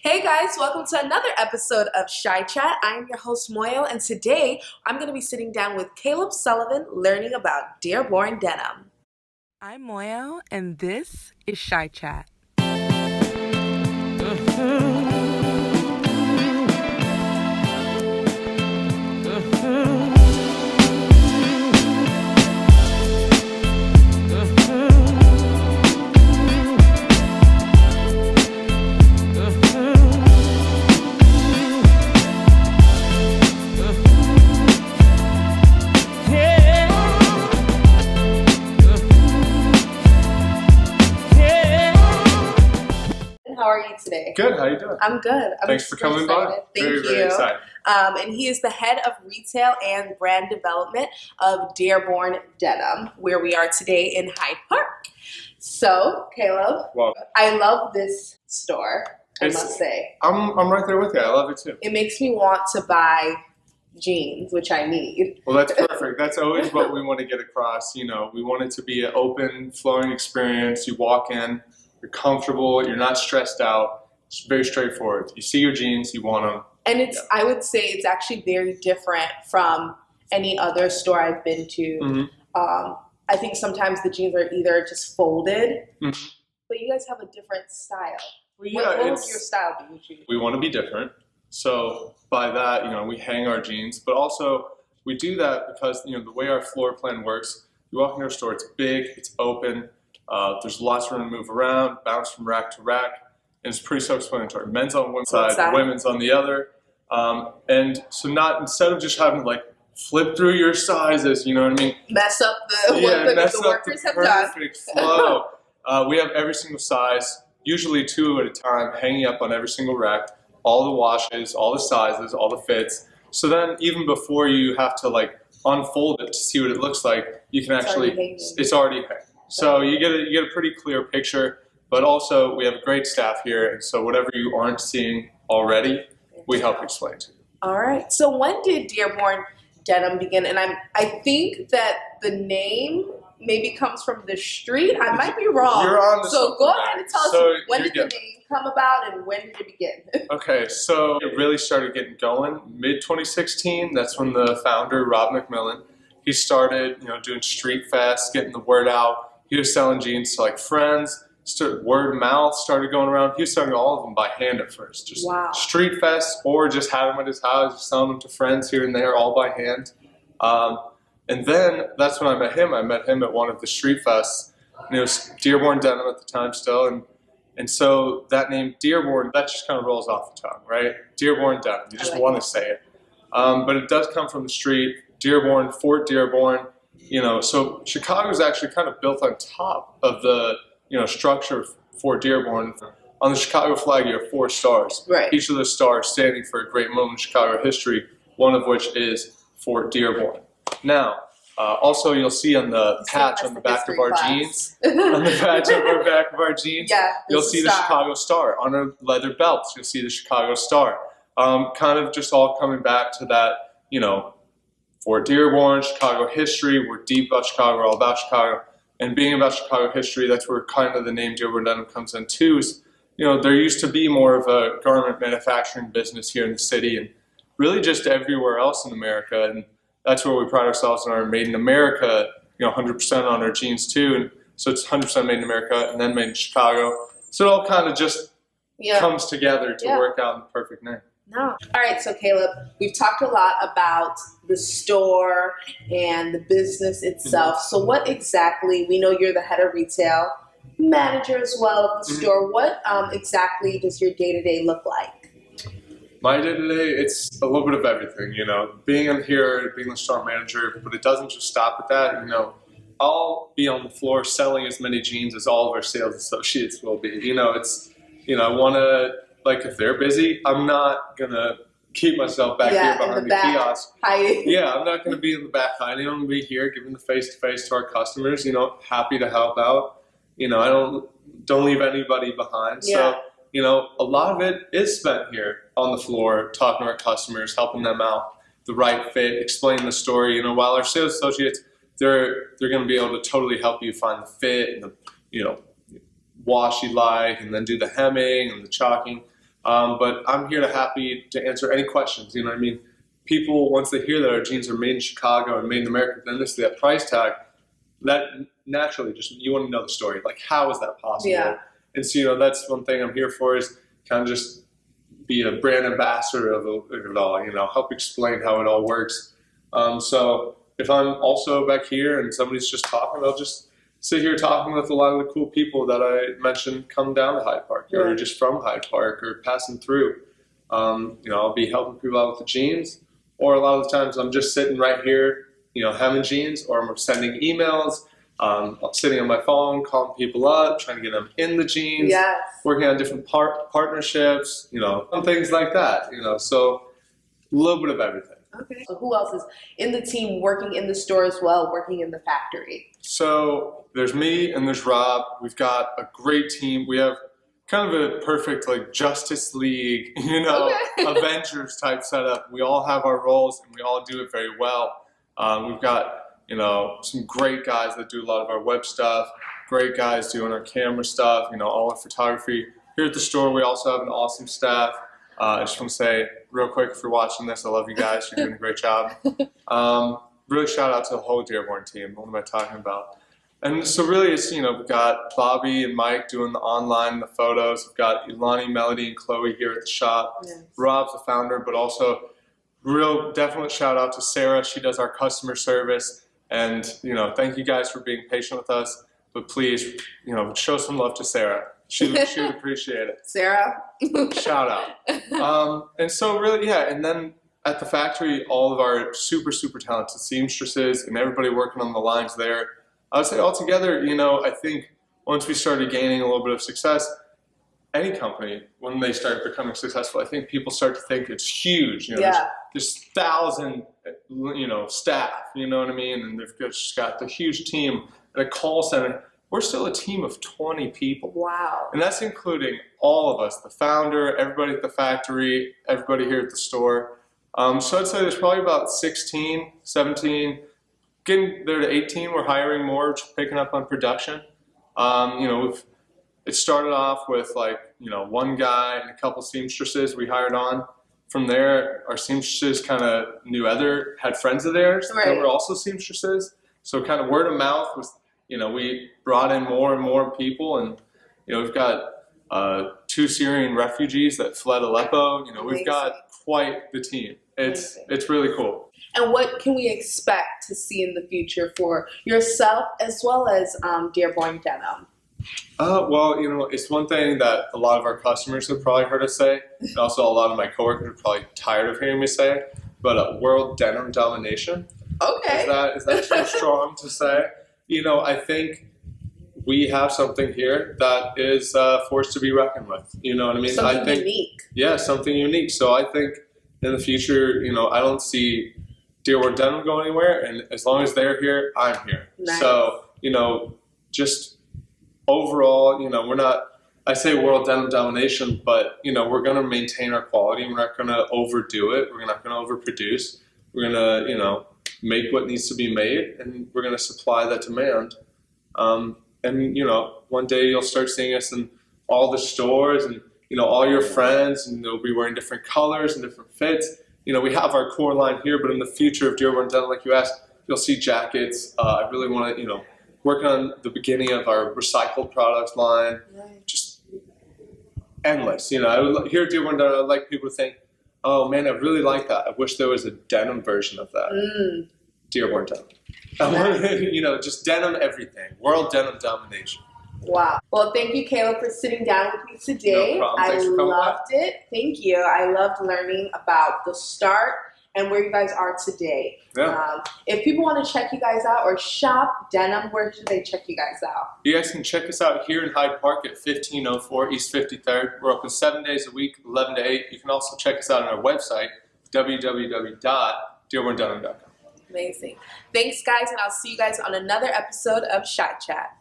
Hey guys, welcome to another episode of Chi Chat. I'm your host Moyo, and today I'm going to be sitting down with Kaleb Sullivan learning about Dearborn Denim. I'm Moyo, and this is Chi Chat. How are you today? Good. How you doing? I'm good. Thanks for coming by. Thank you. Excited. And he is the head of retail and brand development of Dearborn Denim, where we are today in Hyde Park. So, Kaleb, Well, I love this store, I must say. I'm right there with you. I love it too. It makes me want to buy jeans, which I need. Well, that's perfect. That's always what we want to get across. You know, we want it to be an open, flowing experience. You walk in, you're comfortable, you're not stressed out. It's very straightforward. You see your jeans, you want them. And I would say it's actually very different from any other store I've been to. Mm-hmm. I think sometimes the jeans are either just folded, but you guys have a different style. What would your style be? We want to be different. So by that, you know, we hang our jeans, but also we do that because, you know, the way our floor plan works, you walk into our store, it's big, it's open, there's lots of room to move around, bounce from rack to rack, and it's pretty self-explanatory. Men's on one side, women's on the other. And so instead of just having to like flip through your sizes, you know what I mean? Mess up the workers have done. Perfect flow. We have every single size, usually 2 at a time, hanging up on every single rack, all the washes, all the sizes, all the fits. So then even before you have to like unfold it to see what it looks like, you can it's already hanging. So you get a pretty clear picture, but also we have a great staff here, and so whatever you aren't seeing already, we help explain to you. All right. So when did Dearborn Denim begin? And I think that the name maybe comes from the street. I might be wrong. You're on to So go ahead and tell us when did the name come about and when did it begin? Okay, so it really started getting going mid-2016. That's when the founder, Rob McMillan, he started, you know, doing street fests, getting the word out. He was selling jeans to like friends. Word of mouth started going around. He was selling all of them by hand at first, just street fests, or just had them at his house, just selling them to friends here and there, all by hand. And then that's when I met him. I met him at one of the street fests, and it was Dearborn Denim at the time still. And so that name Dearborn, that just kind of rolls off the tongue, right? Dearborn Denim. You just want to say it. But it does come from the street, Dearborn, Fort Dearborn. You know, so Chicago is actually kind of built on top of the, you know, structure of Fort Dearborn. On the Chicago flag, you have 4 stars. Right. Each of those stars standing for a great moment in Chicago history, one of which is Fort Dearborn. Now, also you'll see on the patch on the back of our jeans, you'll see the Chicago Star. On our leather belts, you'll see the Chicago Star. Kind of just all coming back to that, you know, Fort Dearborn, Chicago history. We're deep about Chicago, we're all about Chicago. And being about Chicago history, that's where kind of the name Dearborn Denim comes in too. Is, you know, there used to be more of a garment manufacturing business here in the city and really just everywhere else in America. And that's where we pride ourselves in our Made in America, you know, 100% on our jeans too. And so it's 100% Made in America and then Made in Chicago. So it all kind of just comes together to work out in the perfect name. No. All right, so Kaleb, we've talked a lot about the store and the business itself. So what exactly, we know you're the head of retail, manager as well of the store. What exactly does your day-to-day look like? My day-to-day, it's a little bit of everything, you know. Being in here, being the store manager, but it doesn't just stop at that, you know. I'll be on the floor selling as many jeans as all of our sales associates will be. You know, it's, you know, I want to, like, if they're busy, I'm not going to keep myself back here behind the kiosk. Yeah, I'm not going to be in the back hiding. I'm going to be here giving the face-to-face to our customers, you know, happy to help out. You know, I don't leave anybody behind. So, you know, a lot of it is spent here on the floor, talking to our customers, helping them out, the right fit, explaining the story. You know, while our sales associates, they're going to be able to totally help you find the fit and the, you know, wash you like, and then do the hemming and the chalking. But I'm here happy to answer any questions. You know what I mean? People, once they hear that our jeans are made in Chicago and made in America, then they see that price tag, that naturally just, you want to know the story. Like, how is that possible? Yeah. And so, that's one thing I'm here for, is kind of just be a brand ambassador of it all, help explain how it all works. So if I'm also back here and somebody's just talking, I'll just sit here talking with a lot of the cool people that I mentioned come down to Hyde Park, or just from Hyde Park, or passing through. I'll be helping people out with the jeans, or a lot of the times I'm just sitting right here, having jeans, or I'm sending emails. I'm sitting on my phone, calling people up, trying to get them in the jeans, working on different partnerships, and things like that, so a little bit of everything. Okay. So who else is in the team working in the store as well, working in the factory? So there's me and there's Rob. We've got a great team. We have kind of a perfect Justice League, Avengers type setup. We all have our roles and we all do it very well. We've got some great guys that do a lot of our web stuff, great guys doing our camera stuff, all our photography. Here at the store, we also have an awesome staff. I just want to say real quick, if you're watching this, I love you guys. You're doing a great job. Really shout out to the whole Dearborn team. What am I talking about? And so really it's, we've got Bobby and Mike doing the online and the photos. We've got Ilani, Melody, and Chloe here at the shop. Yes. Rob's the founder, but also real definite shout out to Sarah. She does our customer service. And, thank you guys for being patient with us. But please, show some love to Sarah. She would appreciate it. Sarah. Shout out. And so really, and then at the factory, all of our super, super talented seamstresses and everybody working on the lines there. I would say altogether, I think once we started gaining a little bit of success, any company, when they start becoming successful, I think people start to think it's huge. There's 1,000, staff, you know what I mean? And they've just got the huge team at a call center. We're still a team of 20 people. Wow. And that's including all of us, the founder, everybody at the factory, everybody here at the store. So I'd say there's probably about 16, 17, getting there to 18. We're hiring more, picking up on production. It started off with one guy and a couple seamstresses we hired on. From there, our seamstresses kind of had friends of theirs that were also seamstresses. So kind of word of mouth was, we brought in more and more people, and we've got 2 Syrian refugees that fled Aleppo. We've got quite the team. It's really cool. And what can we expect to see in the future for yourself as well as Dearborn Denim? Well, it's one thing that a lot of our customers have probably heard us say, and also a lot of my coworkers are probably tired of hearing me say, but world denim domination. Okay. Is that too strong to say? I think we have something here that is forced to be reckoned with. You know what I mean? Something unique. Yeah, something unique. So I think in the future, I don't see Dearborn Denim go anywhere, and as long as they're here, I'm here. Nice. So, just overall, we're not, I say world denim domination, but, we're going to maintain our quality. We're not going to overdo it. We're not going to overproduce. We're going to, make what needs to be made, and we're going to supply that demand. One day you'll start seeing us in all the stores and, all your friends, and they'll be wearing different colors and different fits. We have our core line here, but in the future of Dearborn Denim, like you asked, you'll see jackets. I really want to, work on the beginning of our recycled products line. Right. Just endless. Here at Dearborn Denim, I'd like people to think, oh man, I really like that. I wish there was a denim version of that. Dearborn Denim. Just denim everything. World denim domination. Wow. Well, thank you, Kaleb, for sitting down with me today. No problem. Thanks for coming loved it. Thank you. I loved learning about the start and where you guys are today. Yeah. If people want to check you guys out or shop denim, where should they check you guys out? You guys can check us out here in Hyde Park at 1504 East 53rd. We're open 7 days a week, 11 to 8. You can also check us out on our website, www.dearborndenim.com. Amazing. Thanks, guys, and I'll see you guys on another episode of Chi Chat.